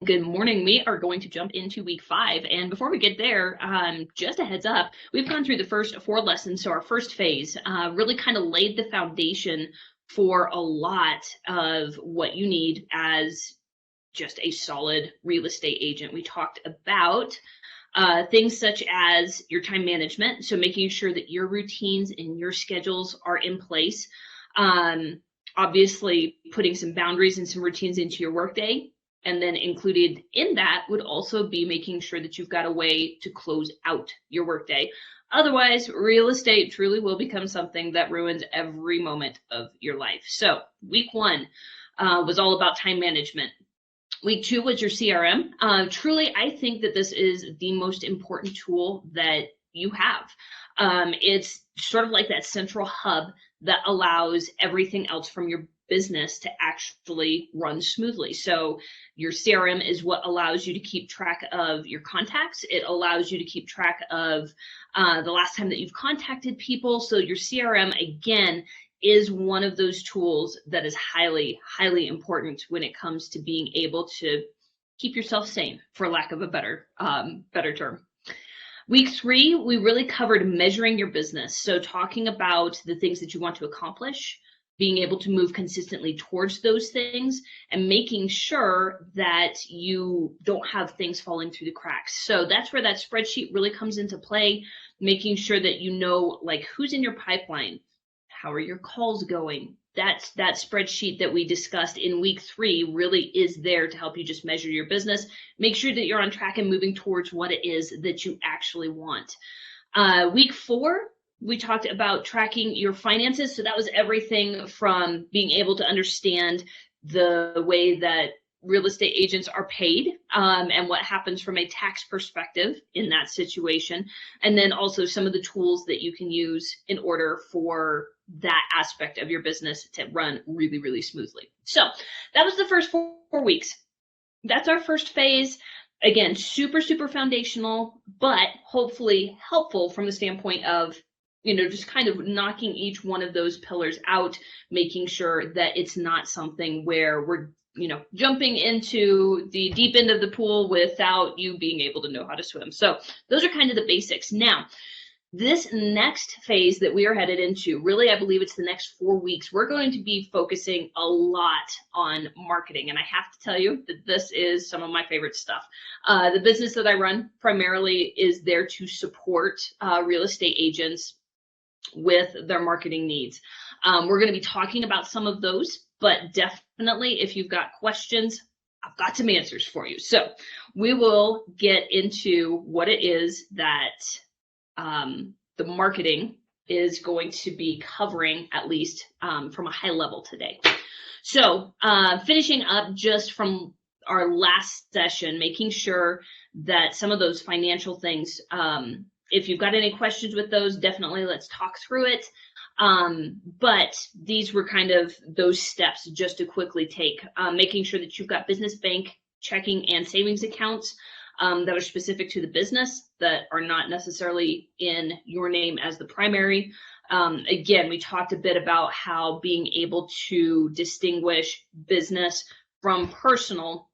Good morning. We are going to jump into week 5. And before we get there, just a heads up, we've gone through the first 4 lessons. So our first phase really kind of laid the foundation for a lot of what you need as just a solid real estate agent. We talked about things such as your time management. So making sure that your routines and your schedules are in place. Obviously, putting some boundaries and some routines into your workday. And then included in that would also be making sure that you've got a way to close out your workday. Otherwise, real estate truly will become something that ruins every moment of your life. So week 1 was all about time management. Week 2 was your CRM. Truly, I think that this is the most important tool that you have. It's sort of like that central hub that allows everything else from your business to actually run smoothly. So your CRM is what allows you to keep track of your contacts. It allows you to keep track of the last time that you've contacted people. So your CRM, again, is one of those tools that is highly, highly important when it comes to being able to keep yourself sane, for lack of a better term. Week 3, we really covered measuring your business. So talking about the things that you want to accomplish, being able to move consistently towards those things, and making sure that you don't have things falling through the cracks. So that's where that spreadsheet really comes into play, making sure that you know, like, who's in your pipeline, how are your calls going. That spreadsheet that we discussed in week 3 really is there to help you just measure your business, make sure that you're on track and moving towards what it is that you actually want. Week 4, we talked about tracking your finances. So that was everything from being able to understand the way that real estate agents are paid and what happens from a tax perspective in that situation. And then also some of the tools that you can use in order for that aspect of your business to run really, really smoothly. So that was the first 4 weeks. That's our first phase. Again, super, super foundational, but hopefully helpful from the standpoint of, just kind of knocking each one of those pillars out, making sure that it's not something where we're, jumping into the deep end of the pool without you being able to know how to swim. So those are kind of the basics. Now, this next phase that we are headed into, really, I believe it's the next 4 weeks, we're going to be focusing a lot on marketing. And I have to tell you that this is some of my favorite stuff. The business that I run primarily is there to support real estate agents with their marketing needs. We're going to be talking about some of those, but definitely if you've got questions, I've got some answers for you. So we will get into what it is that the marketing is going to be covering, at least from a high level today. So finishing up just from our last session, making sure that some of those financial things, if you've got any questions with those, definitely let's talk through it. But these were kind of those steps just to quickly take, making sure that you've got business bank checking and savings accounts that are specific to the business, that are not necessarily in your name as the primary. Again, we talked a bit about how being able to distinguish business from personal,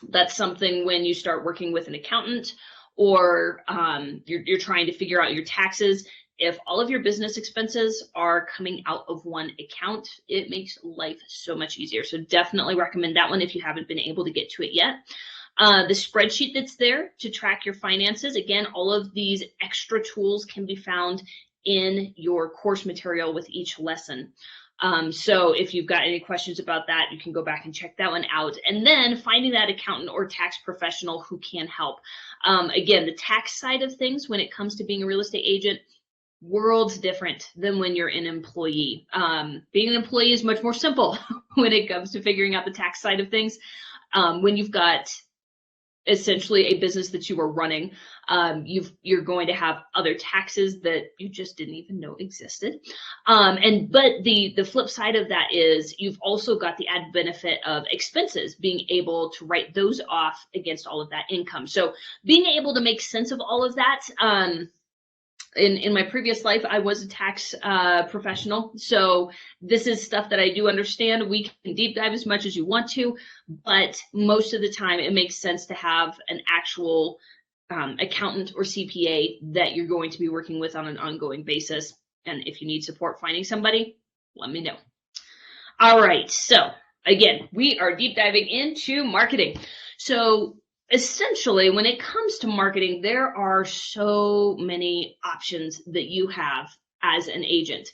that's something when you start working with an accountant or you're trying to figure out your taxes. If all of your business expenses are coming out of one account, it makes life so much easier. So definitely recommend that one if you haven't been able to get to it yet. The spreadsheet that's there to track your finances. Again, all of these extra tools can be found in your course material with each lesson. So if you've got any questions about that, you can go back and check that one out. And then finding that accountant or tax professional who can help. Again, the tax side of things when it comes to being a real estate agent, worlds different than when you're an employee. Being an employee is much more simple when it comes to figuring out the tax side of things. When you've got essentially a business that you are running, you're going to have other taxes that you just didn't even know existed. But the flip side of that is you've also got the added benefit of expenses, being able to write those off against all of that income. So being able to make sense of all of that, in my previous life, I was a tax professional. So this is stuff that I do understand. We can deep dive as much as you want to, but most of the time it makes sense to have an actual accountant or CPA that you're going to be working with on an ongoing basis. And if you need support finding somebody, let me know. All right, so again, we are deep diving into marketing. So essentially, when it comes to marketing, there are so many options that you have as an agent.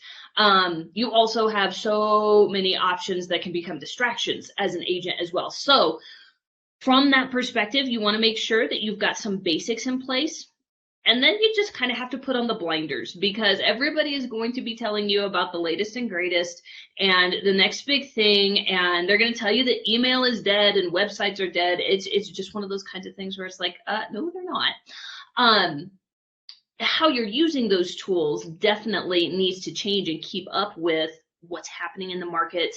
You also have so many options that can become distractions as an agent as well. So from that perspective, you want to make sure that you've got some basics in place. And then you just kind of have to put on the blinders, because everybody is going to be telling you about the latest and greatest and the next big thing. And they're going to tell you that email is dead and websites are dead. It's just one of those kinds of things where it's like, no, they're not. How you're using those tools definitely needs to change and keep up with what's happening in the market,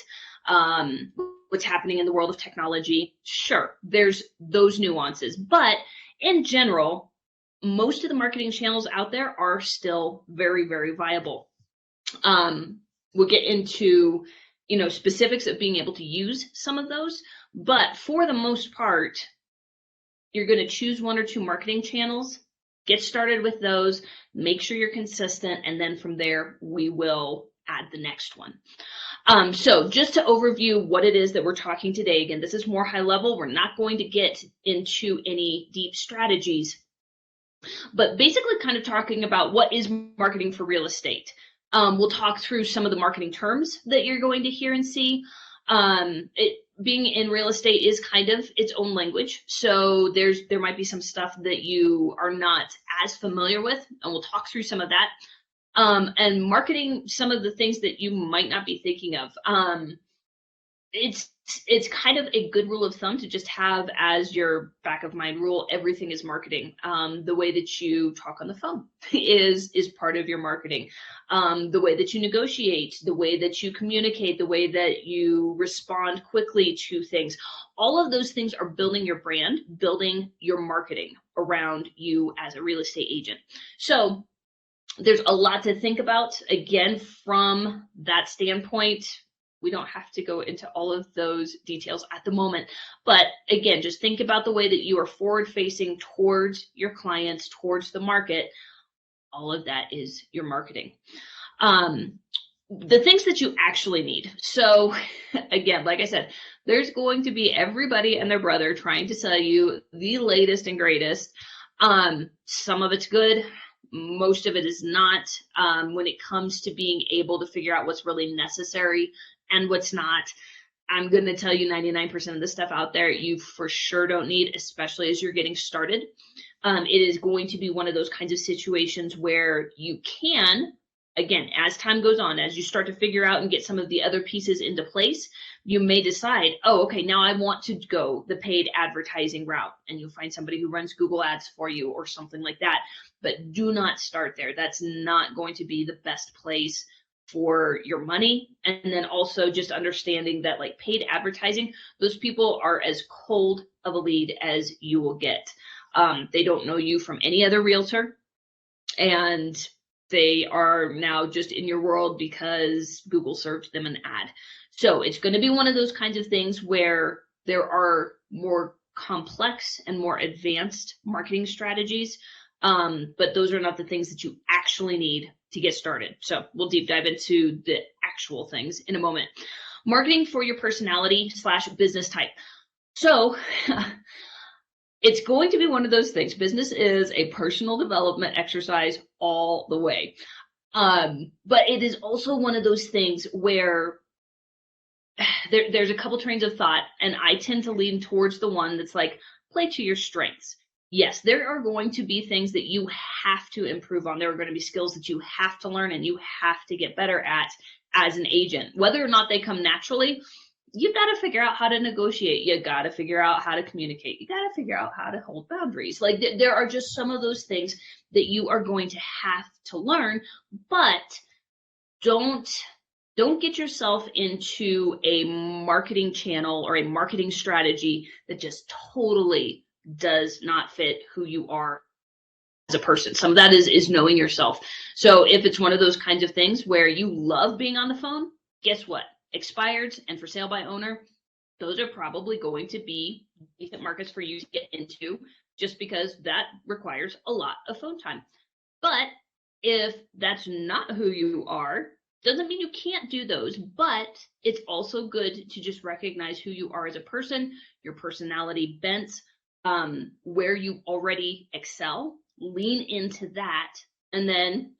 what's happening in the world of technology. Sure, there's those nuances, but in general, most of the marketing channels out there are still very, very viable. We'll get into, specifics of being able to use some of those, but for the most part, you're going to choose one or two marketing channels, get started with those, make sure you're consistent, and then from there, we will add the next one. So just to overview what it is that we're talking today, again, this is more high level. We're not going to get into any deep strategies, but basically kind of talking about what is marketing for real estate. We'll talk through some of the marketing terms that you're going to hear and see. Being in real estate is kind of its own language, so there might be some stuff that you are not as familiar with, and we'll talk through some of that. And marketing, some of the things that you might not be thinking of. It's kind of a good rule of thumb to just have as your back of mind rule. Everything is marketing. The way that you talk on the phone is part of your marketing. The way that you negotiate, the way that you communicate, the way that you respond quickly to things, all of those things are building your brand, building your marketing around you as a real estate agent. So there's a lot to think about. Again, from that standpoint, we don't have to go into all of those details at the moment. But again, just think about the way that you are forward facing towards your clients, towards the market. All of that is your marketing. The things that you actually need. So again, like I said, there's going to be everybody and their brother trying to sell you the latest and greatest. Some of it's good. Most of it is not. When it comes to being able to figure out what's really necessary and what's not, I'm going to tell you 99% of the stuff out there you for sure don't need, especially as you're getting started. It is going to be one of those kinds of situations where you can, again, as time goes on, as you start to figure out and get some of the other pieces into place, you may decide, oh, okay, now I want to go the paid advertising route, and you'll find somebody who runs Google Ads for you or something like that. But do not start there. That's not going to be the best place for your money. And then also just understanding that like paid advertising, those people are as cold of a lead as you will get. They don't know you from any other realtor, and they are now just in your world because Google served them an ad. So it's going to be one of those kinds of things where there are more complex and more advanced marketing strategies, but those are not the things that you actually need to get started. So we'll deep dive into the actual things in a moment. Marketing for your personality / business type. So it's going to be one of those things. Business is a personal development exercise all the way. But it is also one of those things where there's a couple trains of thought, and I tend to lean towards the one that's like, play to your strengths. Yes, there are going to be things that you have to improve on. There are going to be skills that you have to learn and you have to get better at as an agent. Whether or not they come naturally, you got to figure out how to negotiate. You got to figure out how to communicate. You got to figure out how to hold boundaries. Like there are just some of those things that you are going to have to learn, but don't get yourself into a marketing channel or a marketing strategy that just totally does not fit who you are a person. Some of that is knowing yourself. So if it's one of those kinds of things where you love being on the phone, guess what? Expireds and for sale by owner, those are probably going to be decent markets for you to get into, just because that requires a lot of phone time. But if that's not who you are, doesn't mean you can't do those, but it's also good to just recognize who you are as a person, your personality bents, where you already excel, lean into that. And then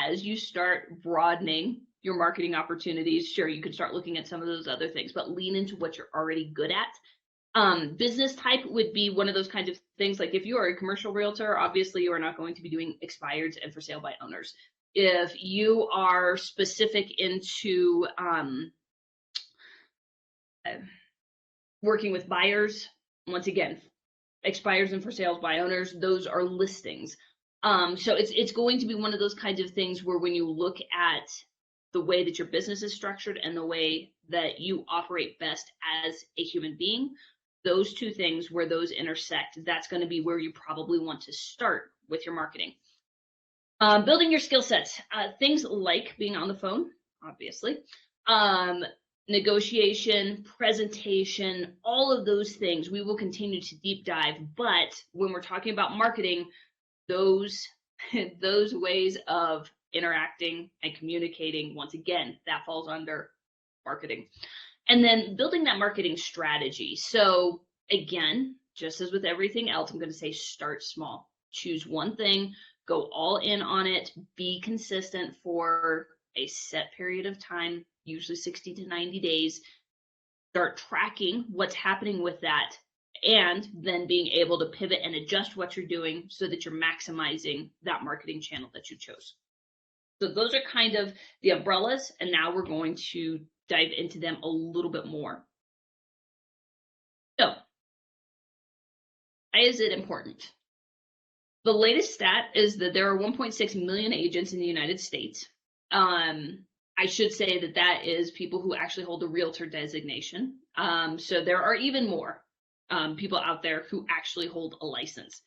as you start broadening your marketing opportunities, sure, you can start looking at some of those other things, but lean into what you're already good at. Business type would be one of those kinds of things. Like if you are a commercial realtor, obviously you are not going to be doing expireds and for sale by owners. If you are specific into working with buyers, once again, expires and for sales by owners, those are listings. So it's going to be one of those kinds of things where when you look at the way that your business is structured and the way that you operate best as a human being, those two things where those intersect, that's going to be where you probably want to start with your marketing. Building your skill sets, things like being on the phone, obviously, negotiation, presentation, all of those things we will continue to deep dive. But when we're talking about marketing, those ways of interacting and communicating, once again, that falls under marketing. And then building that marketing strategy. So again, just as with everything else, I'm going to say start small. Choose one thing, go all in on it, be consistent for a set period of time, usually 60 to 90 days. Start tracking what's happening with that, and then being able to pivot and adjust what you're doing so that you're maximizing that marketing channel that you chose. So those are kind of the umbrellas, and now we're going to dive into them a little bit more. So, why is it important? The latest stat is that there are 1.6 million agents in the United States. I should say that that is people who actually hold a realtor designation. So there are even more people out there who actually hold a license.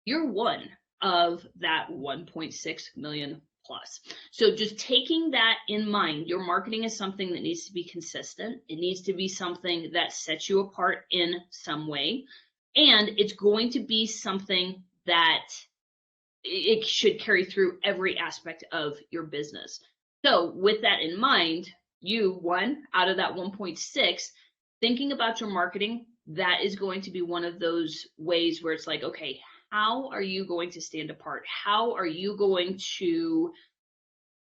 You're one of that 1.6 million plus. So just taking that in mind, your marketing is something that needs to be consistent. It needs to be something that sets you apart in some way. And it's going to be something that it should carry through every aspect of your business. So with that in mind, you, one out of that 1.6, thinking about your marketing, that is going to be one of those ways where it's like, okay, how are you going to stand apart? How are you going to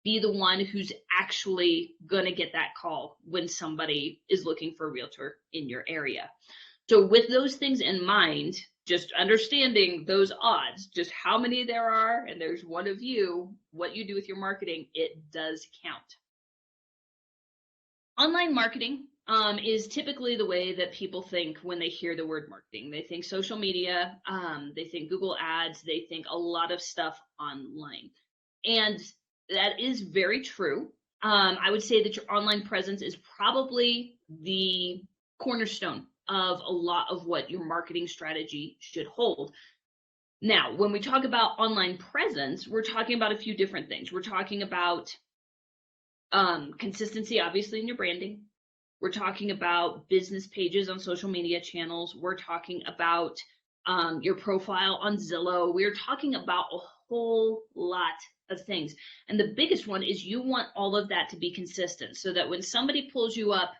be the one who's actually going to get that call when somebody is looking for a realtor in your area? So with those things in mind, just understanding those odds, just how many there are, and there's one of you, what you do with your marketing, it does count. Online marketing is typically the way that people think when they hear the word marketing. They think social media, they think Google Ads, they think a lot of stuff online. And that is very true. I would say that your online presence is probably the cornerstone of a lot of what your marketing strategy should hold. Now, when we talk about online presence, we're talking about a few different things. We're talking about consistency, obviously, in your branding. We're talking about business pages on social media channels. We're talking about your profile on Zillow. We're talking about a whole lot of things. And the biggest one is you want all of that to be consistent so that when somebody pulls you up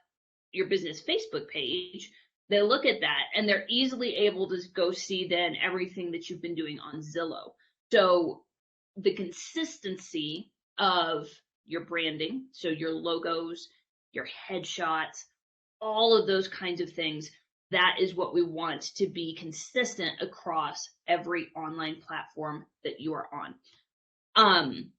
your business Facebook page, they look at that and they're easily able to go see then everything that you've been doing on Zillow. So the consistency of your branding, so your logos, your headshots, all of those kinds of things, that is what we want to be consistent across every online platform that you are on.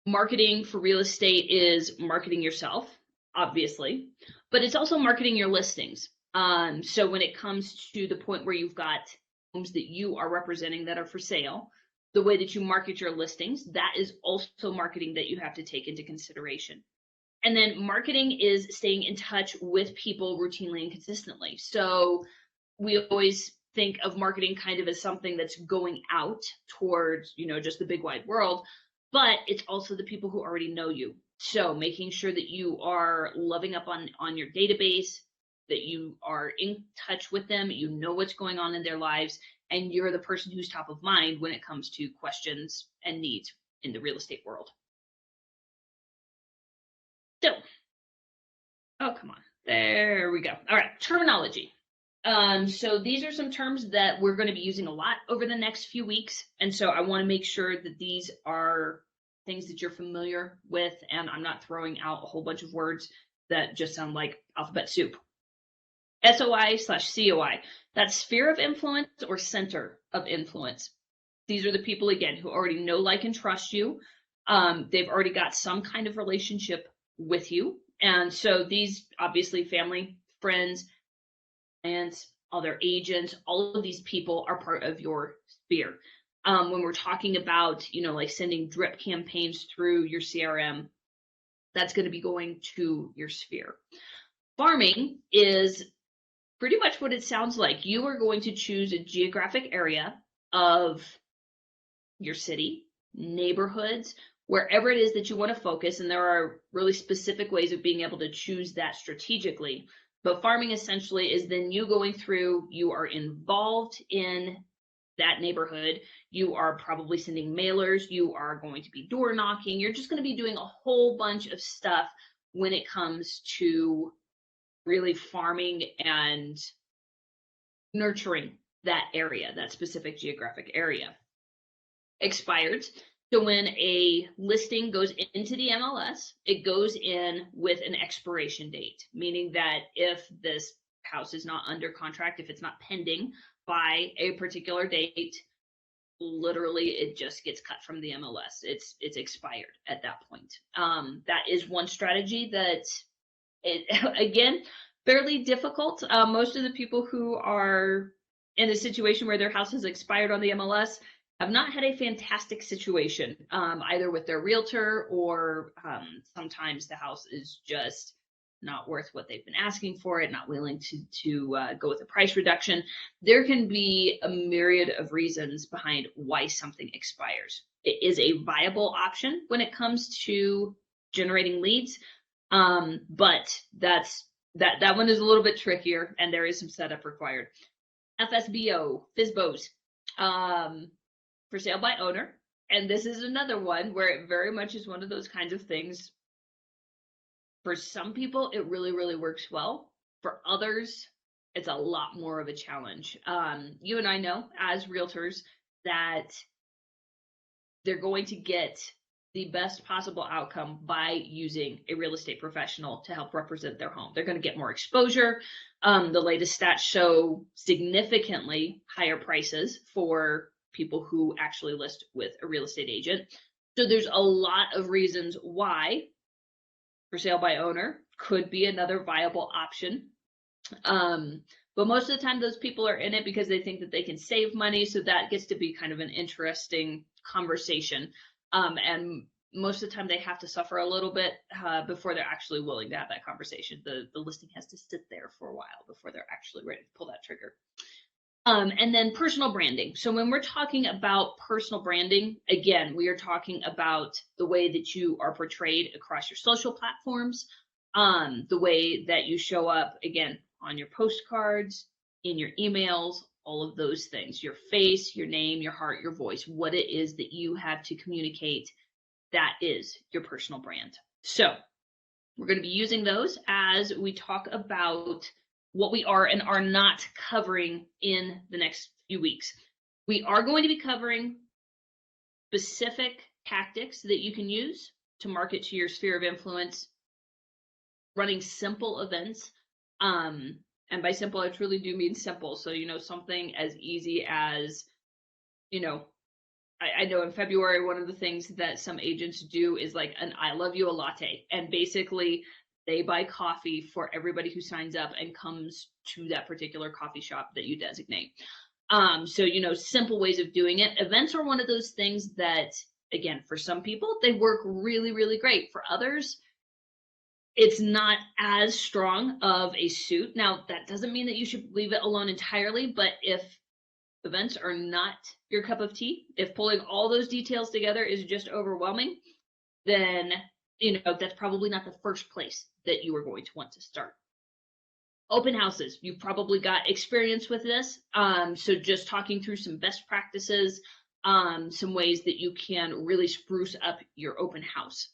Marketing for real estate is marketing yourself, obviously, but it's also marketing your listings. So when it comes to the point where you've got homes that you are representing that are for sale, the way that you market your listings, that is also marketing that you have to take into consideration. And then marketing is staying in touch with people routinely and consistently. So we always think of marketing kind of as something that's going out towards, just the big wide world, but it's also the people who already know you. So making sure that you are loving up on your database, that you are in touch with them, you know what's going on in their lives, and you're the person who's top of mind when it comes to questions and needs in the real estate world. So, oh, come on. There we go. All right, terminology. So these are some terms that we're going to be using a lot over the next few weeks. And so I want to make sure that these are things that you're familiar with, and I'm not throwing out a whole bunch of words that just sound like alphabet soup. SOI/COI, that's sphere of influence or center of influence. These are the people, again, who already know, like, and trust you. They've already got some kind of relationship with you. And so these, obviously, family, friends, and other agents, all of these people are part of your sphere. When we're talking about, like sending drip campaigns through your CRM, that's going to be going to your sphere. Farming is pretty much what it sounds like. You are going to choose a geographic area of your city, neighborhoods, wherever it is that you want to focus. And there are really specific ways of being able to choose that strategically. But farming essentially is then you going through, you are involved in that neighborhood, you are probably sending mailers, you are going to be door knocking, you're just going to be doing a whole bunch of stuff when it comes to really farming and nurturing that area, that specific geographic area. Expired. So when a listing goes into the MLS, it goes in with an expiration date, meaning that if this house is not under contract, if it's not pending by a particular date, literally it just gets cut from the MLS. It's expired at that point. That is one strategy that, again, fairly difficult. Most of the people who are in a situation where their house has expired on the MLS have not had a fantastic situation, either with their realtor or sometimes the house is just not worth what they've been asking for it, not willing to go with a price reduction. There can be a myriad of reasons behind why something expires. It is a viable option when it comes to generating leads, but that one is a little bit trickier, and there is some setup required. FSBO, FSBOs, for sale by owner. And this is another one where it very much is one of those kinds of things. For some people, it really, really works well. For others, it's a lot more of a challenge. You and I know as realtors that they're going to get the best possible outcome by using a real estate professional to help represent their home. They're going to get more exposure. The latest stats show significantly higher prices for people who actually list with a real estate agent. So there's a lot of reasons why for sale by owner could be another viable option. But most of the time those people are in it because they think that they can save money. So that gets to be kind of an interesting conversation. And most of the time they have to suffer a little bit before they're actually willing to have that conversation. The listing has to sit there for a while before they're actually ready to pull that trigger. And then personal branding. So when we're talking about personal branding, again, we are talking about the way that you are portrayed across your social platforms, the way that you show up, again, on your postcards, in your emails, all of those things, your face, your name, your heart, your voice, what it is that you have to communicate, that is your personal brand. So we're going to be using those as we talk about what we are and are not covering in the next few weeks. We are going to be covering specific tactics that you can use to market to your sphere of influence, running simple events. And by simple, I truly do mean simple. So, something as easy as, I know in February, one of the things that some agents do is like an I love you a latte. And basically they buy coffee for everybody who signs up and comes to that particular coffee shop that you designate. So, simple ways of doing it. Events are one of those things that, again, for some people, they work really, really great. For others, it's not as strong of a suit. Now, that doesn't mean that you should leave it alone entirely, but if events are not your cup of tea, if pulling all those details together is just overwhelming, then that's probably not the first place that you are going to want to start. Open houses, you've probably got experience with this. So just talking through some best practices, some ways that you can really spruce up your open house.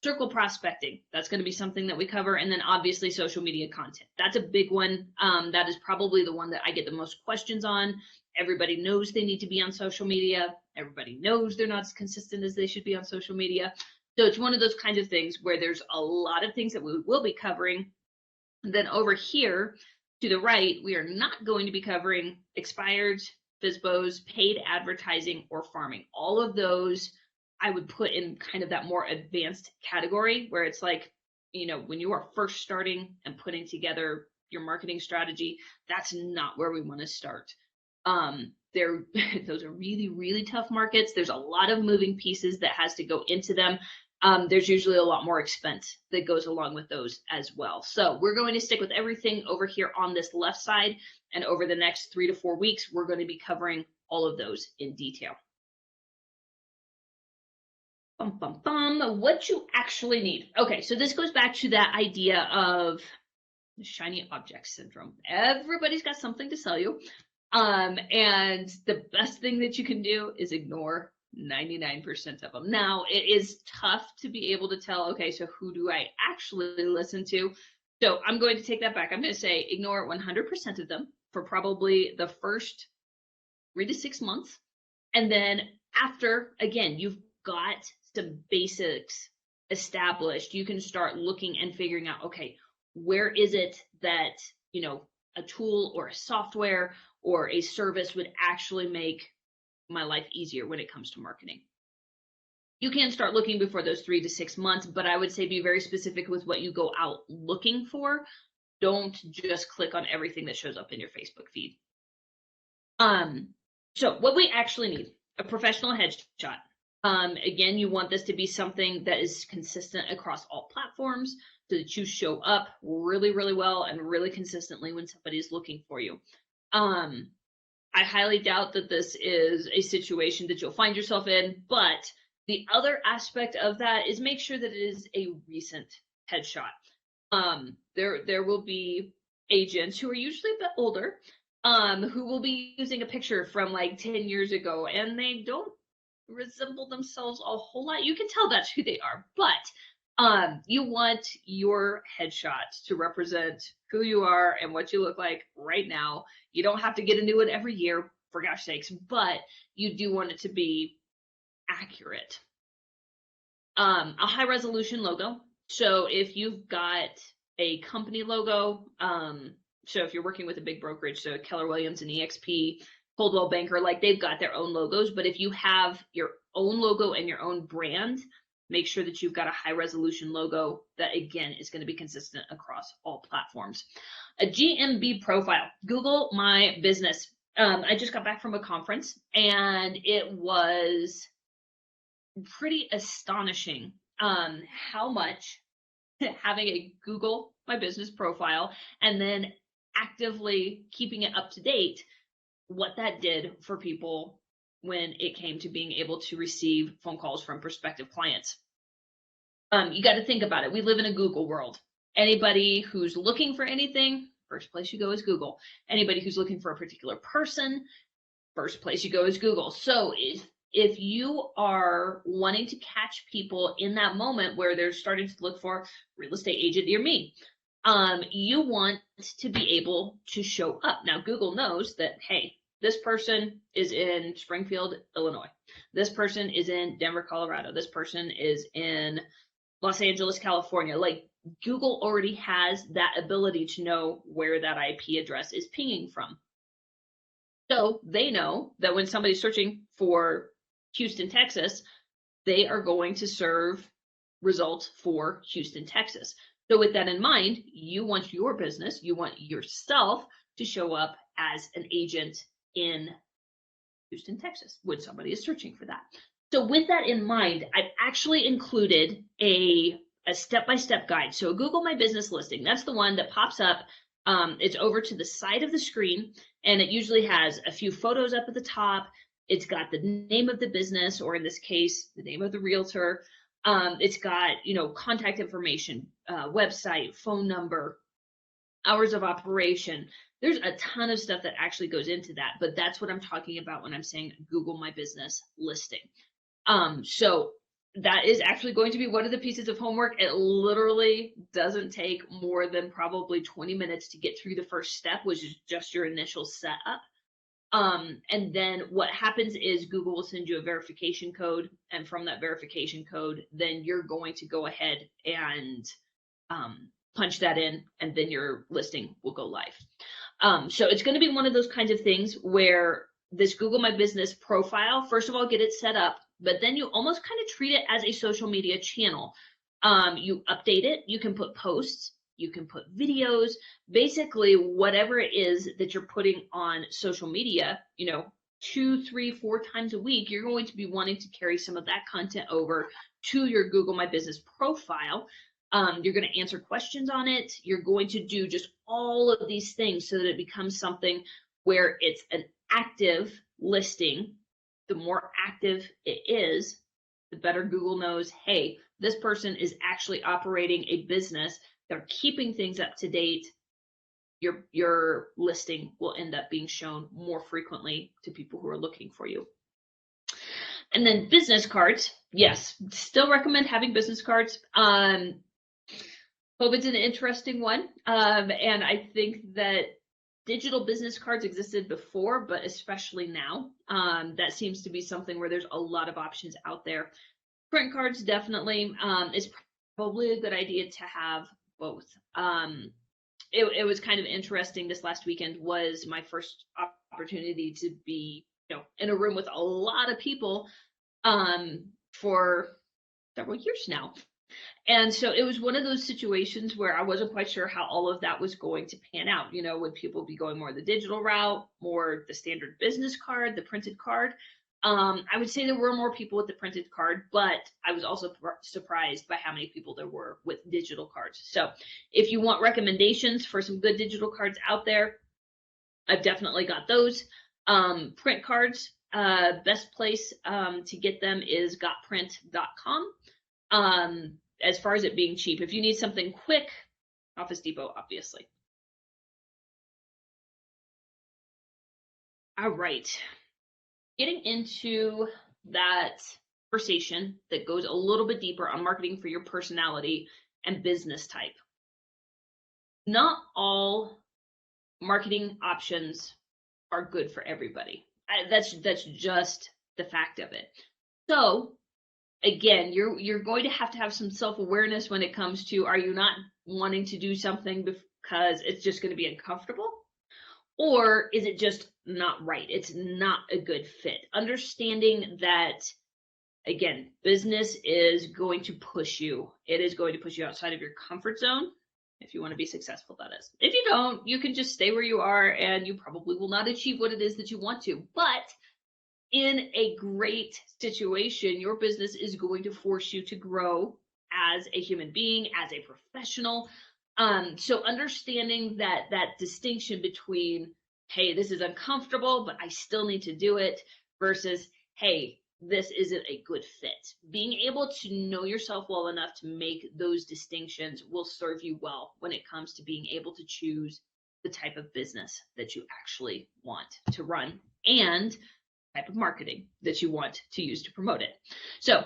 Circle prospecting, that's going to be something that we cover. And then obviously social media content. That's a big one. That is probably the one that I get the most questions on. Everybody knows they need to be on social media. Everybody knows they're not as consistent as they should be on social media. So it's one of those kinds of things where there's a lot of things that we will be covering. And then over here to the right, we are not going to be covering expired, FSBOs, paid advertising, or farming. All of those I would put in kind of that more advanced category where it's like, when you are first starting and putting together your marketing strategy, that's not where we want to start. Those are really, really tough markets. There's a lot of moving pieces that has to go into them. There's usually a lot more expense that goes along with those as well. So we're going to stick with everything over here on this left side. And over the next 3 to 4 weeks, we're going to be covering all of those in detail. What you actually need. Okay, so this goes back to that idea of the shiny object syndrome. Everybody's got something to sell you. And the best thing that you can do is ignore 99% of them. Now, it is tough to be able to tell, okay, so who do I actually listen to? So I'm going to take that back. I'm going to say ignore 100% of them for probably the first 3 to 6 months. And then after, again, you've got some basics established, you can start looking and figuring out, okay, where is it that, a tool or a software or a service would actually make my life easier when it comes to marketing. You can start looking before those 3 to 6 months, but I would say be very specific with what you go out looking for. Don't just click on everything that shows up in your Facebook feed. So what we actually need, a professional headshot. Again, you want this to be something that is consistent across all platforms so that you show up really, really well and really consistently when somebody is looking for you. I highly doubt that this is a situation that you'll find yourself in, but the other aspect of that is make sure that it is a recent headshot. There will be agents who are usually a bit older, who will be using a picture from like 10 years ago, and they don't resemble themselves a whole lot. You can tell that's who they are, but you want your headshot to represent who you are and what you look like right now. You don't have to get a new one every year, for gosh sakes, but you do want it to be accurate. A high resolution logo. So if you've got a company logo, so if you're working with a big brokerage, so Keller Williams and EXP, Coldwell Banker, like they've got their own logos, but if you have your own logo and your own brand, make sure that you've got a high resolution logo that again is going to be consistent across all platforms. A GMB profile, Google My Business. I just got back from a conference and it was pretty astonishing how much having a Google My Business profile and then actively keeping it up to date, what that did for people when it came to being able to receive phone calls from prospective clients. You got to think about it. We live in a Google world. Anybody who's looking for anything, first place you go is Google. Anybody who's looking for a particular person, first place you go is Google. So if you are wanting to catch people in that moment where they're starting to look for real estate agent near me, you want to be able to show up. Now, Google knows that, hey, this person is in Springfield, Illinois. This person is in Denver, Colorado. This person is in Los Angeles, California. Like Google already has that ability to know where that IP address is pinging from. So they know that when somebody's searching for Houston, Texas, they are going to serve results for Houston, Texas. So with that in mind, you want your business, you want yourself to show up as an agent in Houston, Texas, when somebody is searching for that. So with that in mind, I've actually included a step-by-step guide. So Google My Business listing, that's the one that pops up It's over to the side of the screen, and it usually has a few photos up at the top. It's got the name of the business, or in this case, the name of the realtor. It's got, contact information, website, phone number, hours of operation. There's a ton of stuff that actually goes into that, but that's what I'm talking about when I'm saying Google My Business listing. So that is actually going to be one of the pieces of homework. It literally doesn't take more than probably 20 minutes to get through the first step, which is just your initial setup. And then what happens is Google will send you a verification code. And from that verification code, then you're going to go ahead and punch that in, and then your listing will go live. So it's going to be one of those kinds of things where this Google My Business profile, first of all, get it set up, but then you almost kind of treat it as a social media channel. You update it, you can put posts, you can put videos, basically whatever it is that you're putting on social media, 2, 3, 4 times a week, you're going to be wanting to carry some of that content over to your Google My Business profile. You're going to answer questions on it. You're going to do just all of these things so that it becomes something where it's an active listing. The more active it is, the better Google knows, hey, this person is actually operating a business. They're keeping things up to date. Your listing will end up being shown more frequently to people who are looking for you. And then business cards. Yes, still recommend having business cards. COVID's an interesting one. And I think that digital business cards existed before, but especially now, that seems to be something where there's a lot of options out there. Print cards, definitely. It's probably a good idea to have both. It was kind of interesting. This last weekend was my first opportunity to be, in a room with a lot of people for several years now. And so it was one of those situations where I wasn't quite sure how all of that was going to pan out. Would people be going more the digital route, more the standard business card, the printed card? I would say there were more people with the printed card, but I was also surprised by how many people there were with digital cards. So if you want recommendations for some good digital cards out there, I've definitely got those. Print cards, best place to get them is gotprint.com. As far as it being cheap, if you need something quick, Office Depot, obviously. All right. Getting into that conversation that goes a little bit deeper on marketing for your personality and business type. Not all marketing options are good for everybody. That's just the fact of it. So again, you're going to have some self-awareness when it comes to, are you not wanting to do something because it's just going to be uncomfortable? Or is it just not right? It's not a good fit. Understanding that, again, business is going to push you. It is going to push you outside of your comfort zone if you want to be successful, that is. If you don't, you can just stay where you are and you probably will not achieve what it is that you want to. But in a great situation, your business is going to force you to grow as a human being, as a professional. So understanding that distinction between, hey, this is uncomfortable, but I still need to do it, versus, hey, this isn't a good fit. Being able to know yourself well enough to make those distinctions will serve you well when it comes to being able to choose the type of business that you actually want to run and type of marketing that you want to use to promote it. So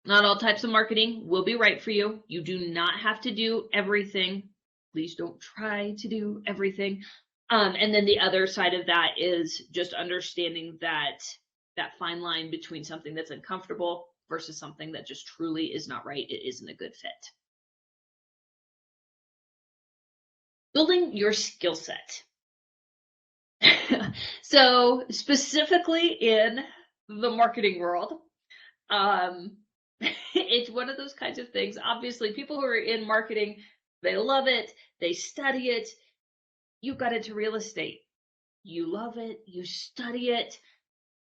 not all types of marketing will be right for you. You do not have to do everything. Please don't try to do everything. And then the other side of that is just understanding that fine line between something that's uncomfortable versus something that just truly is not right. It isn't a good fit. Building your skill set. So specifically in the marketing world, it's one of those kinds of things. Obviously, people who are in marketing, they love it, they study it. You got into real estate, you love it, you study it.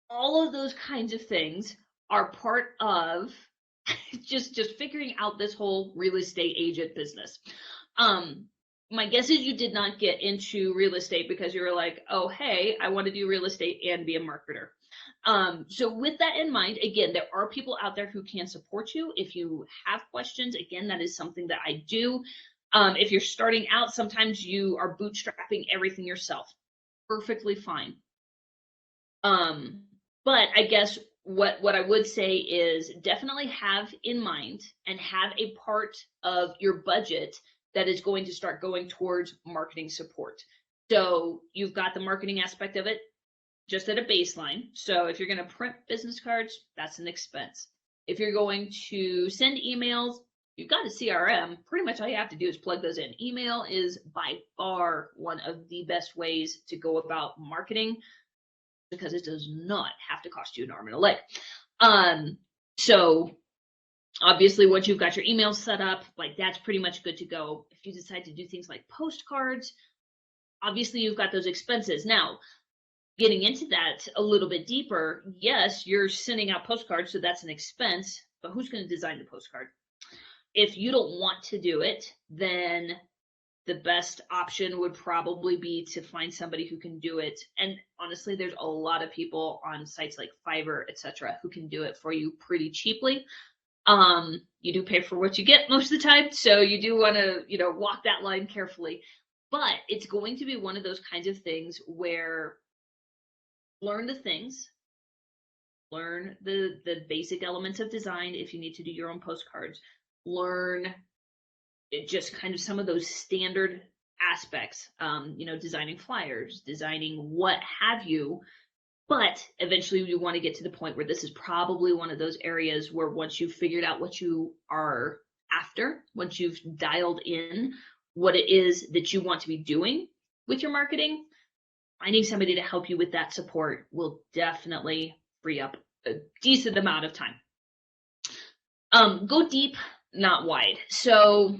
All of those kinds of things are part of just figuring out this whole real estate agent business. my guess is you did not get into real estate because you were like, oh, hey, I want to do real estate and be a marketer. So with that in mind, again, there are people out there who can support you. If you have questions, again, that is something that I do. If you're starting out, sometimes you are bootstrapping everything yourself. Perfectly fine. But I guess what I would say is definitely have in mind and have a part of your budget that is going to start going towards marketing support. So you've got the marketing aspect of it just at a baseline. So if you're going to print business cards, that's an expense. If you're going to send emails, you've got a CRM. Pretty much all you have to do is plug those in. Email is by far one of the best ways to go about marketing because it does not have to cost you an arm and a leg. So obviously once you've got your emails set up, like that's pretty much good to go. If you decide to do things like postcards, obviously you've got those expenses. Now, getting into that a little bit deeper, yes, you're sending out postcards, so that's an expense, but who's going to design the postcard? If you don't want to do it, then the best option would probably be to find somebody who can do it. And honestly, there's a lot of people on sites like Fiverr, etc., who can do it for you pretty cheaply. You do pay for what you get most of the time, so you do want to, walk that line carefully. But it's going to be one of those kinds of things where learn the things, learn the basic elements of design if you need to do your own postcards, learn just kind of some of those standard aspects, designing flyers, designing what have you. But eventually you want to get to the point where this is probably one of those areas where once you've figured out what you are after, once you've dialed in what it is that you want to be doing with your marketing, finding somebody to help you with that support will definitely free up a decent amount of time. Go deep, not wide. So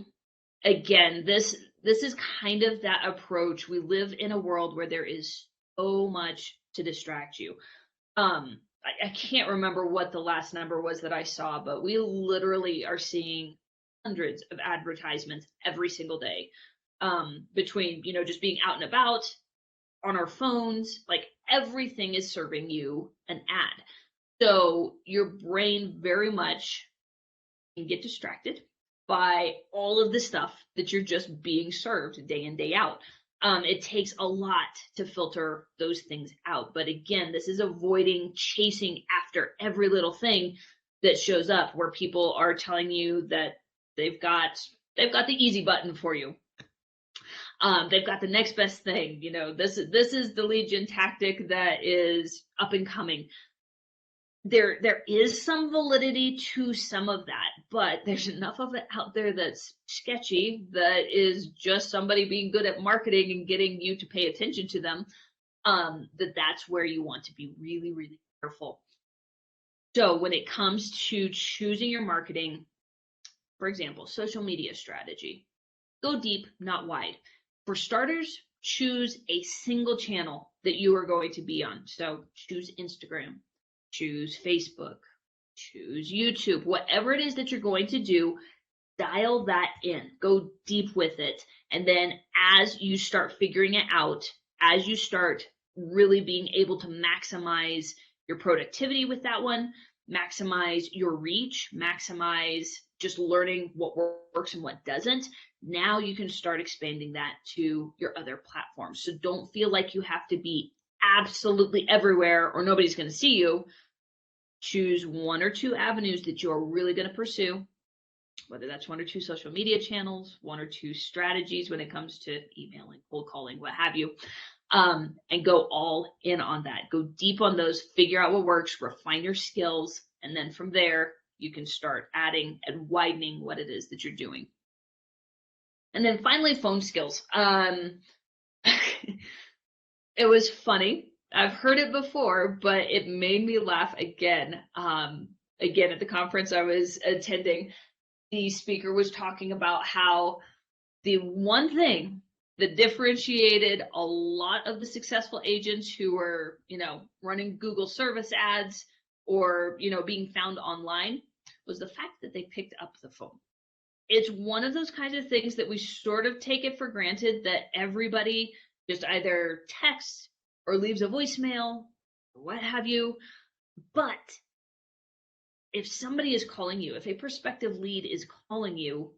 again, this is kind of that approach. We live in a world where there is so much to distract you. I can't remember what the last number was that I saw, but we literally are seeing hundreds of advertisements every single day, between, just being out and about, on our phones, like everything is serving you an ad. So your brain very much can get distracted by all of the stuff that you're just being served day in, day out. It takes a lot to filter those things out. But again, this is avoiding chasing after every little thing that shows up where people are telling you that they've got the easy button for you. They've got the next best thing. This is the lead gen tactic that is up and coming. There is some validity to some of that, but there's enough of it out there that's sketchy, that is just somebody being good at marketing and getting you to pay attention to them, that's where you want to be really, really careful. So when it comes to choosing your marketing, for example, social media strategy, go deep, not wide. For starters, choose a single channel that you are going to be on. So choose Instagram, choose Facebook, choose YouTube, whatever it is that you're going to do, dial that in, go deep with it. And then as you start figuring it out, as you start really being able to maximize your productivity with that one, maximize your reach, maximize just learning what works and what doesn't, now you can start expanding that to your other platforms. So don't feel like you have to be absolutely everywhere or nobody's going to see you. Choose one or two avenues that you're really going to pursue, whether that's one or two social media channels, one or two strategies when it comes to emailing, cold calling, what have you, and go all in on that. Go deep on those, figure out what works, refine your skills, and then from there, you can start adding and widening what it is that you're doing. And then finally, phone skills. It was funny. I've heard it before, but it made me laugh again. Again, at the conference I was attending, the speaker was talking about how the one thing that differentiated a lot of the successful agents who were, running Google service ads or, being found online was the fact that they picked up the phone. it's one of those kinds of things that we sort of take it for granted that everybody just either texts or leaves a voicemail or what have you. But if somebody is calling you, if a prospective lead is calling you,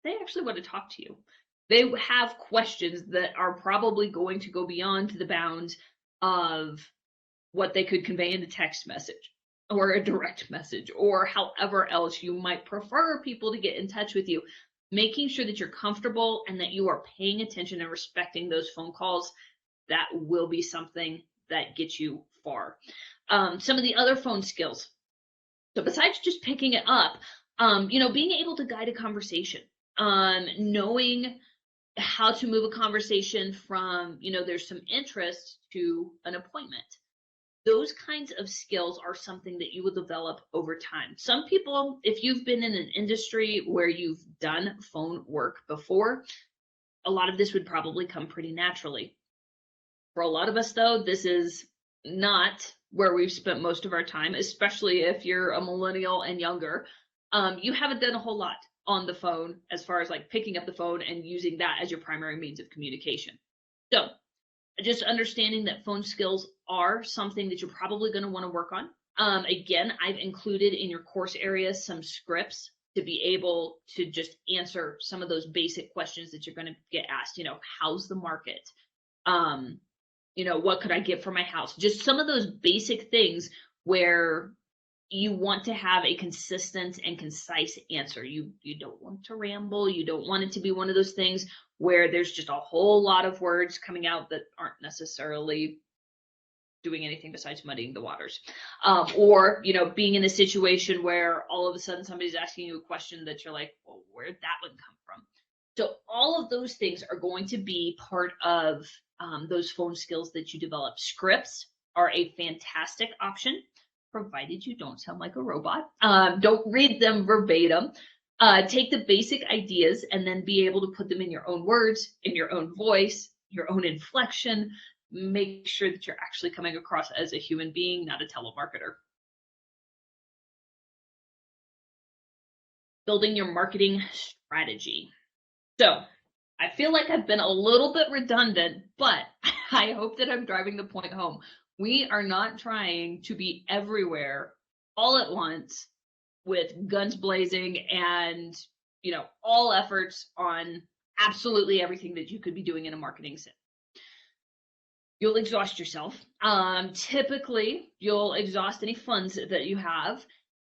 they actually want to talk to you. They have questions that are probably going to go beyond the bounds of what they could convey in a text message or a direct message or however else you might prefer people to get in touch with you. Making sure that you're comfortable and that you are paying attention and respecting those phone calls, that will be something that gets you far. Some of the other phone skills. So besides just picking it up, being able to guide a conversation, knowing how to move a conversation from, there's some interest to an appointment. Those kinds of skills are something that you will develop over time. Some people, if you've been in an industry where you've done phone work before, a lot of this would probably come pretty naturally. For a lot of us, though, this is not where we've spent most of our time, especially if you're a millennial and younger. You haven't done a whole lot on the phone as far as like picking up the phone and using that as your primary means of communication. So just understanding that phone skills are something that you're probably going to want to work on. Again, I've included in your course areas some scripts to be able to just answer some of those basic questions that you're going to get asked. How's the market? What could I get for my house? Just some of those basic things where you want to have a consistent and concise answer. You don't want to ramble. You don't want it to be one of those things where there's just a whole lot of words coming out that aren't necessarily doing anything besides muddying the waters. Or being in a situation where all of a sudden somebody's asking you a question that you're like, well, where'd that one come from? So all of those things are going to be part of those phone skills that you develop. Scripts are a fantastic option, provided you don't sound like a robot. Don't read them verbatim. Take the basic ideas and then be able to put them in your own words, in your own voice, your own inflection. Make sure that you're actually coming across as a human being, not a telemarketer. Building your marketing strategy. So I feel like I've been a little bit redundant, but I hope that I'm driving the point home. We are not trying to be everywhere all at once with guns blazing and, all efforts on absolutely everything that you could be doing in a marketing sense. You'll exhaust yourself. Typically, you'll exhaust any funds that you have.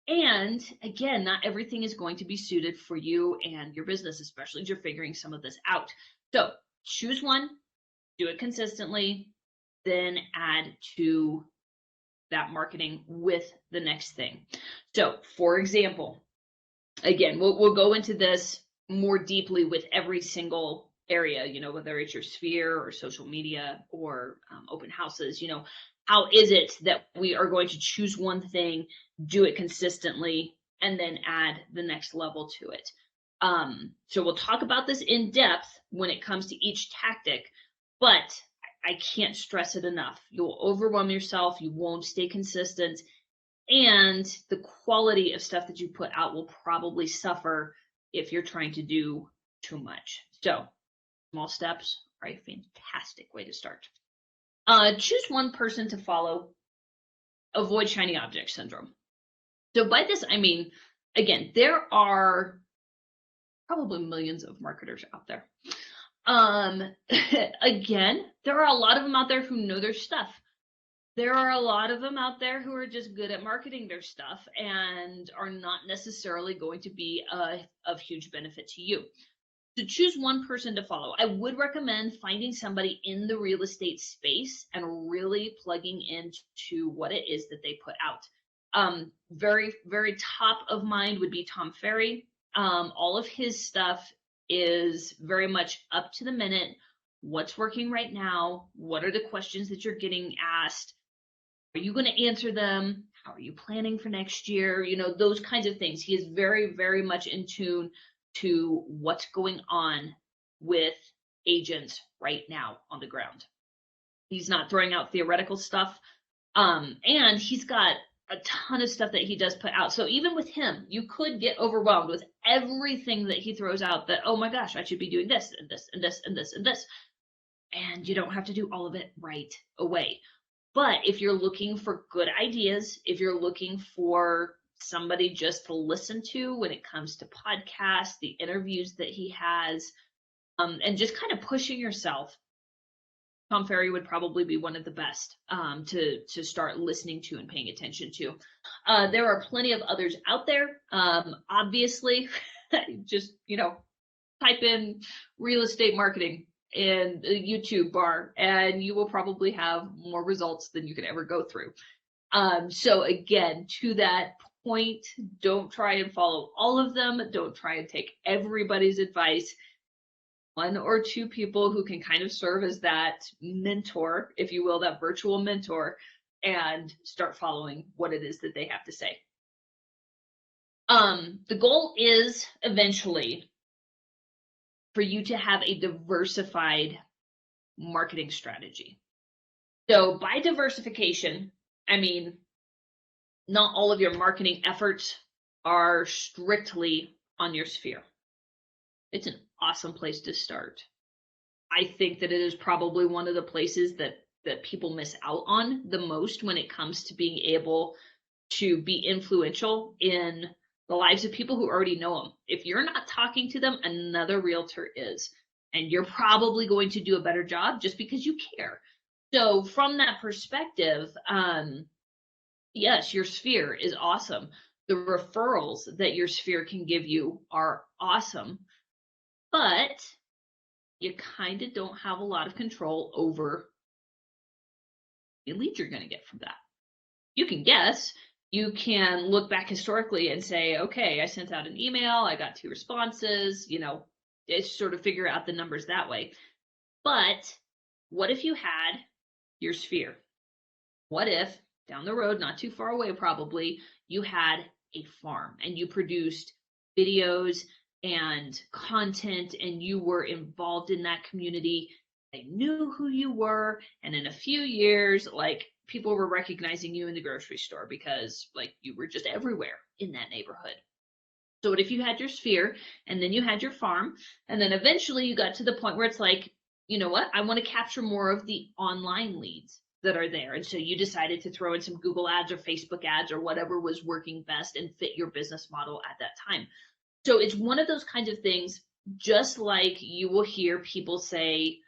And again, not everything is going to be suited for you and your business, especially as you're figuring some of this out. So choose one, do it consistently, then add to that marketing with the next thing. So for example, again, we'll go into this more deeply with every single area, whether it's your sphere or social media or open houses, how is it that we are going to choose one thing, do it consistently, and then add the next level to it. So we'll talk about this in depth when it comes to each tactic, but I can't stress it enough. You'll overwhelm yourself. You won't stay consistent. And the quality of stuff that you put out will probably suffer if you're trying to do too much. So small steps are a fantastic way to start. Choose one person to follow. Avoid shiny object syndrome. So by this, I mean, again, there are probably millions of marketers out there. Again, there are a lot of them out there who know their stuff. There are a lot of them out there who are just good at marketing their stuff and are not necessarily going to be of huge benefit to you. To choose one person to follow, I would recommend finding somebody in the real estate space and really plugging into what it is that they put out. Very, very top of mind would be Tom Ferry. All of his stuff is very much up to the minute. What's working right now? What are the questions that you're getting asked? Are you going to answer them? How are you planning for next year? Those kinds of things. He is very, very much in tune to what's going on with agents right now on the ground. He's not throwing out theoretical stuff. And he's got a ton of stuff that he does put out. So even with him, you could get overwhelmed with everything that he throws out that, oh my gosh, I should be doing this and this and this and this and this. And you don't have to do all of it right away. But if you're looking for good ideas, if you're looking for somebody just to listen to when it comes to podcasts, the interviews that he has, and just kind of pushing yourself, Tom Ferry would probably be one of the best to start listening to and paying attention to. There are plenty of others out there. Obviously, just type in real estate marketing in the YouTube bar, and you will probably have more results than you could ever go through. So again, to that point, don't try and follow all of them. Don't try and take everybody's advice. One or two people who can kind of serve as that mentor, if you will, that virtual mentor, and start following what it is that they have to say. The goal is eventually for you to have a diversified marketing strategy. So by diversification, I mean, not all of your marketing efforts are strictly on your sphere. It's an awesome place to start. I think that it is probably one of the places that people miss out on the most when it comes to being able to be influential in the lives of people who already know them. If you're not talking to them, another realtor is, and you're probably going to do a better job just because you care. So from that perspective, yes, your sphere is awesome. The referrals that your sphere can give you are awesome, but you kind of don't have a lot of control over the leads you're going to get from that. You can guess, you can look back historically and say, okay, I sent out an email, I got 2 responses, it's sort of figure out the numbers that way. But what if you had your sphere? What if down the road, not too far away probably, you had a farm and you produced videos and content and you were involved in that community? They knew who you were, and in a few years, like, people were recognizing you in the grocery store because like you were just everywhere in that neighborhood. So what if you had your sphere and then you had your farm, and then eventually you got to the point where it's like, you know what, I want to capture more of the online leads that are there. And so you decided to throw in some Google ads or Facebook ads or whatever was working best and fit your business model at that time. So it's one of those kinds of things, just like you will hear people say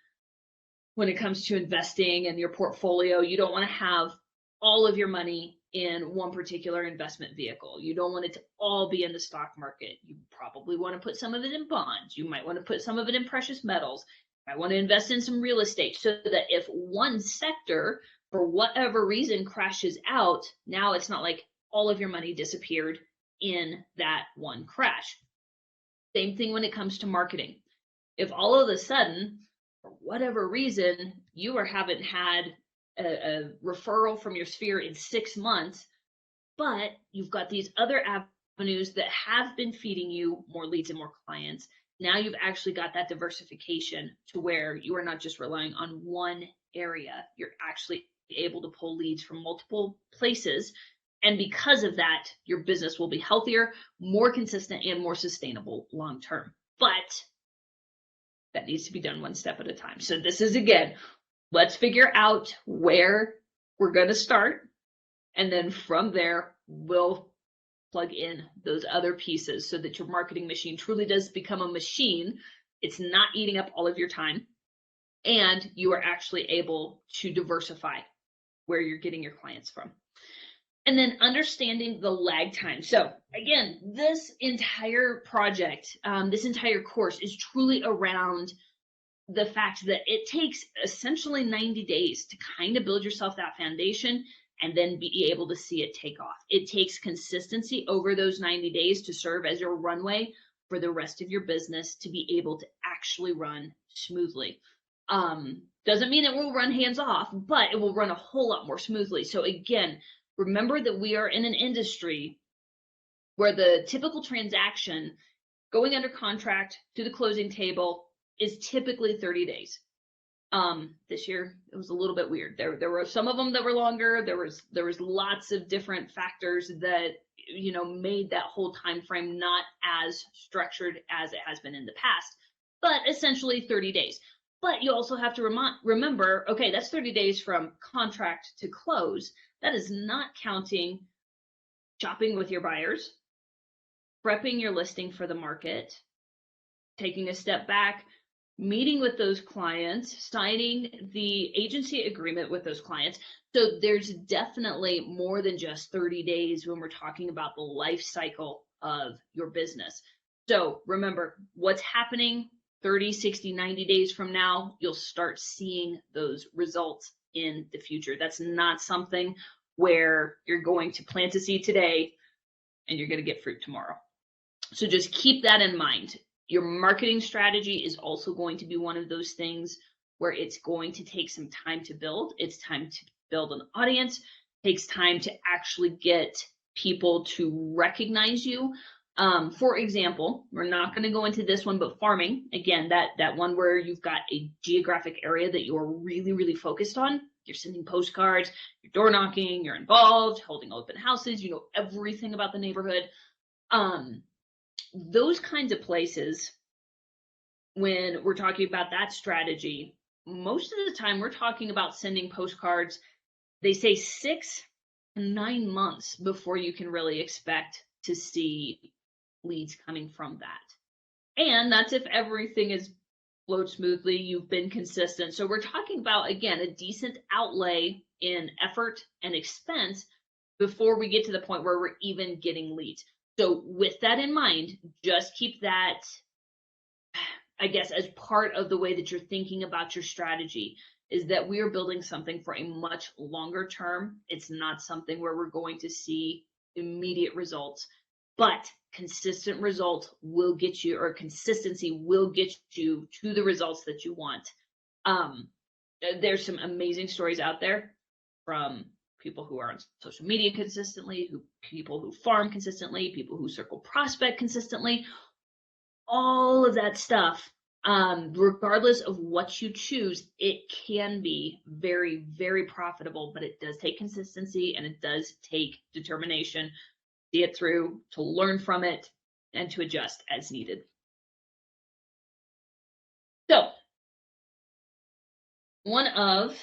when it comes to investing in your portfolio, you don't want to have all of your money in one particular investment vehicle. You don't want it to all be in the stock market. You probably want to put some of it in bonds. You might want to put some of it in precious metals. You might want to invest in some real estate so that if one sector, for whatever reason, crashes out, now it's not like all of your money disappeared in that one crash. Same thing when it comes to marketing. If all of a sudden, for whatever reason, you haven't had a referral from your sphere in 6 months, but you've got these other avenues that have been feeding you more leads and more clients. Now you've actually got that diversification to where you are not just relying on one area. You're actually able to pull leads from multiple places. And because of that, your business will be healthier, more consistent, and more sustainable long term. But that needs to be done one step at a time. So this is, again, let's figure out where we're going to start. And then from there, we'll plug in those other pieces so that your marketing machine truly does become a machine. It's not eating up all of your time. And you are actually able to diversify where you're getting your clients from. And then understanding the lag time. So again, this entire project, this entire course is truly around the fact that it takes essentially 90 days to kind of build yourself that foundation and then be able to see it take off. It takes consistency over those 90 days to serve as your runway for the rest of your business to be able to actually run smoothly. Doesn't mean it will run hands off, but it will run a whole lot more smoothly. So again, remember that we are in an industry where the typical transaction going under contract to the closing table is typically 30 days. This year it was a little bit weird. There were some of them that were longer. There was lots of different factors that made that whole time frame not as structured as it has been in the past. But essentially 30 days. But you also have to remember, okay, that's 30 days from contract to close. That is not counting shopping with your buyers, prepping your listing for the market, taking a step back, meeting with those clients, signing the agency agreement with those clients. So there's definitely more than just 30 days when we're talking about the life cycle of your business. So remember, what's happening 30, 60, 90 days from now, you'll start seeing those results in the future. That's not something where you're going to plant a seed today and you're going to get fruit tomorrow. So just keep that in mind. Your marketing strategy is also going to be one of those things where it's going to take some time to build. It's time to build an audience. It takes time to actually get people to recognize you. For example, we're not going to go into this one, but farming, again, that one where you've got a geographic area that you're really, really focused on. You're sending postcards, you're door knocking, you're involved, holding open houses, you know everything about the neighborhood. Those kinds of places, when we're talking about that strategy, most of the time we're talking about sending postcards, they say 6 to 9 months before you can really expect to see leads coming from that. And that's if everything is flowed smoothly, you've been consistent. So we're talking about, again, a decent outlay in effort and expense before we get to the point where we're even getting leads. So with that in mind, just keep that, I guess, as part of the way that you're thinking about your strategy, is that we are building something for a much longer term. It's not something where we're going to see immediate results, but consistent results will get you, or consistency will get you to the results that you want. There's some amazing stories out there from people who are on social media consistently, people who farm consistently, people who circle prospect consistently, all of that stuff. Regardless of what you choose, it can be very, very profitable, but it does take consistency and it does take determination to see it through, to learn from it, and to adjust as needed. So, one of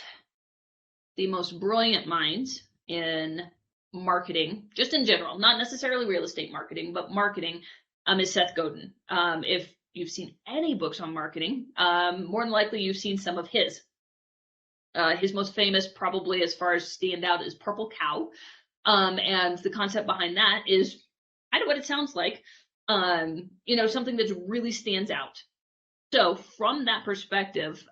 the most brilliant minds in marketing, just in general, not necessarily real estate marketing, but marketing, is Seth Godin. If you've seen any books on marketing, more than likely you've seen some of his. His most famous, probably as far as standout, is Purple Cow. And the concept behind that is kind of what it sounds like, something that really stands out. So from that perspective,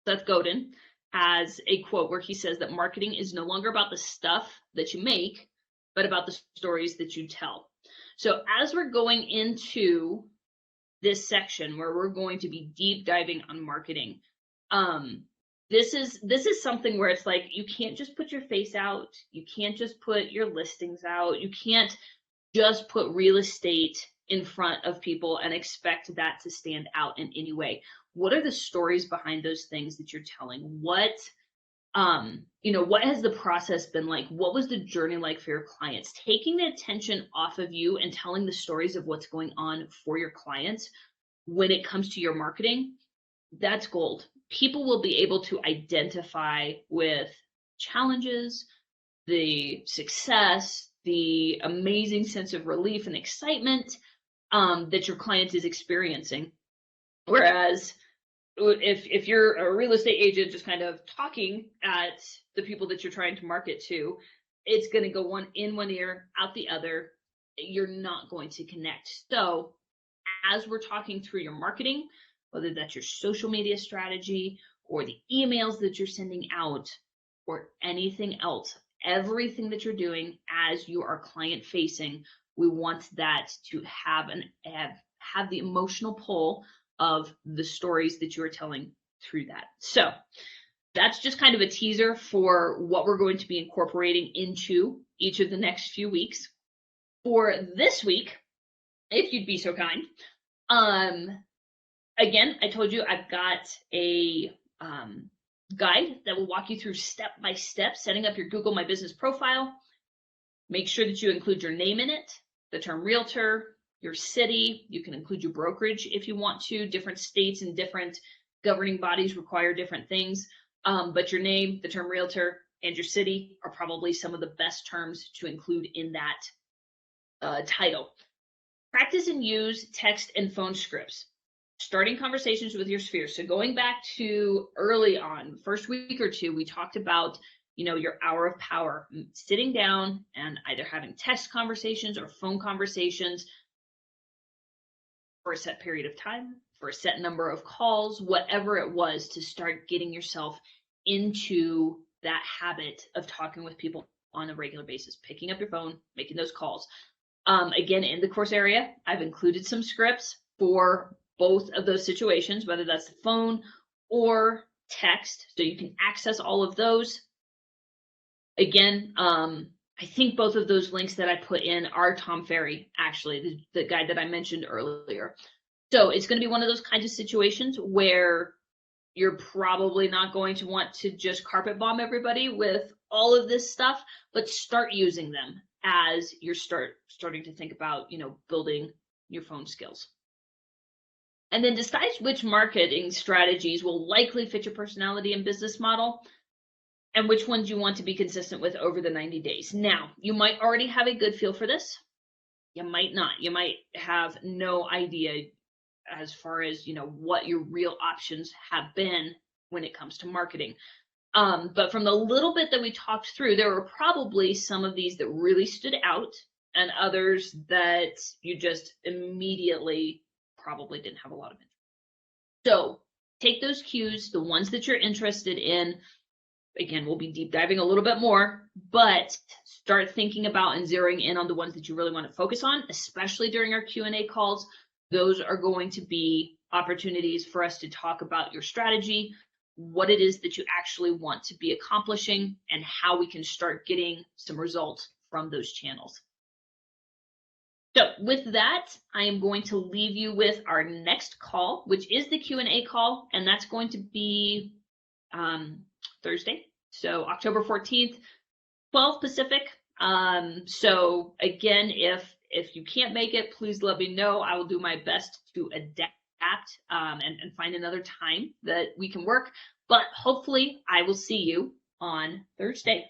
Seth Godin has a quote where he says that marketing is no longer about the stuff that you make, but about the stories that you tell. So as we're going into this section where we're going to be deep diving on marketing, this is something where it's like, you can't just put your face out. You can't just put your listings out. You can't just put real estate in front of people and expect that to stand out in any way. What are the stories behind those things that you're telling? What has the process been like? What was the journey like for your clients? Taking the attention off of you and telling the stories of what's going on for your clients when it comes to your marketing, that's gold. People will be able to identify with challenges, the success, the amazing sense of relief and excitement that your client is experiencing. Whereas if you're a real estate agent just kind of talking at the people that you're trying to market to, it's going to go one ear, out the other. You're not going to connect. So as we're talking through your marketing, whether that's your social media strategy or the emails that you're sending out or anything else, everything that you're doing as you are client facing, we want that to have the emotional pull of the stories that you are telling through that. So that's just kind of a teaser for what we're going to be incorporating into each of the next few weeks. For this week, if you'd be so kind, Again, I told you I've got a guide that will walk you through step by step setting up your Google My Business profile. Make sure that you include your name in it, the term realtor, your city. You can include your brokerage if you want to. Different states and different governing bodies require different things. But your name, the term realtor, and your city are probably some of the best terms to include in that title. Practice and use text and phone scripts. Starting conversations with your sphere. So going back to early on, first week or two, we talked about, your hour of power, sitting down and either having text conversations or phone conversations for a set period of time, for a set number of calls, whatever it was, to start getting yourself into that habit of talking with people on a regular basis, picking up your phone, making those calls. Again, in the course area, I've included some scripts for both of those situations, whether that's the phone or text, so you can access all of those. Again, I think both of those links that I put in are Tom Ferry, actually, the guide that I mentioned earlier. So it's going to be one of those kinds of situations where you're probably not going to want to just carpet bomb everybody with all of this stuff, but start using them as you're starting to think about, building your phone skills. And then decide which marketing strategies will likely fit your personality and business model, and which ones you want to be consistent with over the 90 days. Now, you might already have a good feel for this. You might not. You might have no idea as far as, what your real options have been when it comes to marketing. But from the little bit that we talked through, there were probably some of these that really stood out and others that you just immediately probably didn't have a lot of interest. So take those cues, the ones that you're interested in. Again, we'll be deep diving a little bit more, but start thinking about and zeroing in on the ones that you really want to focus on, especially during our Q&A calls. Those are going to be opportunities for us to talk about your strategy, what it is that you actually want to be accomplishing, and how we can start getting some results from those channels. So with that, I am going to leave you with our next call, which is the Q&A call, and that's going to be Thursday, so October 14th, 12 Pacific. So again, if you can't make it, please let me know. I will do my best to adapt and find another time that we can work. But hopefully I will see you on Thursday.